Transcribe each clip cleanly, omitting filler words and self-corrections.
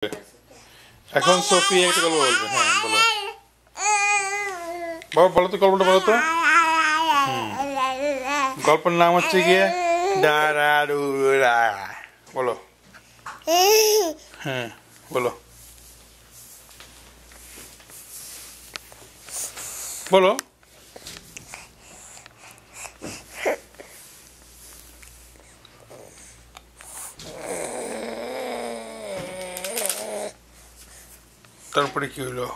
এখন সোফি একটা গল্প বলবে। হ্যাঁ বলো বাবা, বলো তো গল্পটা বলো তো। গল্পের নাম হচ্ছে গিয়ে ডারাডুরা। বলো। হ্যাঁ বলো বলো। তারপরে কি হলো?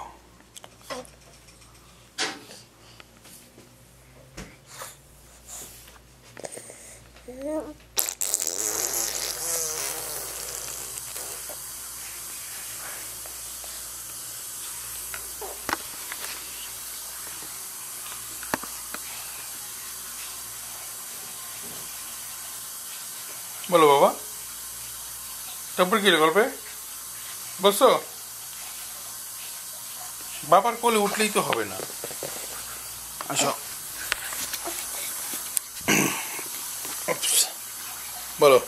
বলো বাবা, তারপর কি হলো গল্পে? বলছো বাবার কোলে উঠলেই তো হবে না। আসো বলো।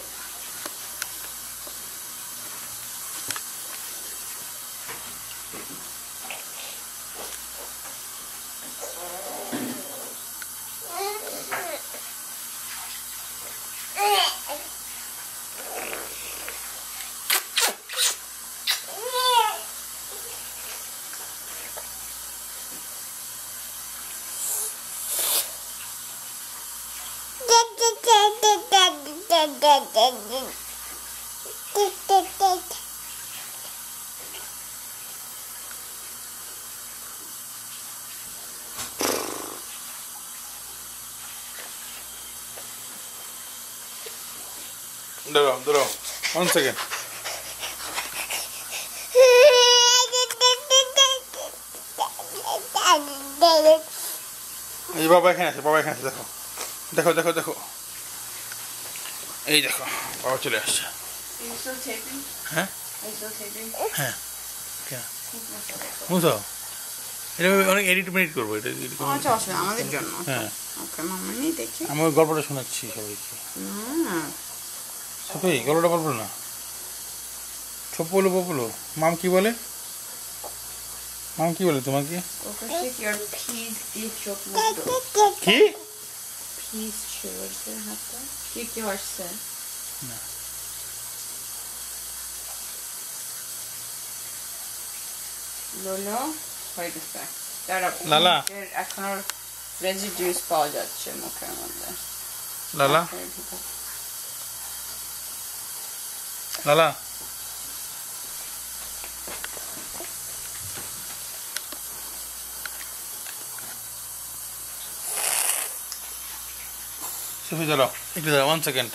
দাঁড়াও দাঁড়াও 1 সেকেন্ড। এই বাবা এখানে আছে, বাবা এখানে আছে। দেখো দেখো দেখো দেখো, এই দেখো বাবা চলে আসছে। হ্যাঁ হ্যাঁ বুঝো, এটা অনেক এডিট মেডিট করবো। এটা আমাদের জন্য। হ্যাঁ দেখি আমার গল্পটা শোনাচ্ছি সবাইকে। সবাই গল্পটা বলবো না। ছোপলো বপলো মাম কি বলে? মাম কি বলে তোমাকে? কি লালা এখনো রেজিডিউস পাওয়া যাচ্ছে মুখের মধ্যে। লালা লালা সুফি দাঁড়াও একটু, দাঁড়াও 1 সেকেন্ড।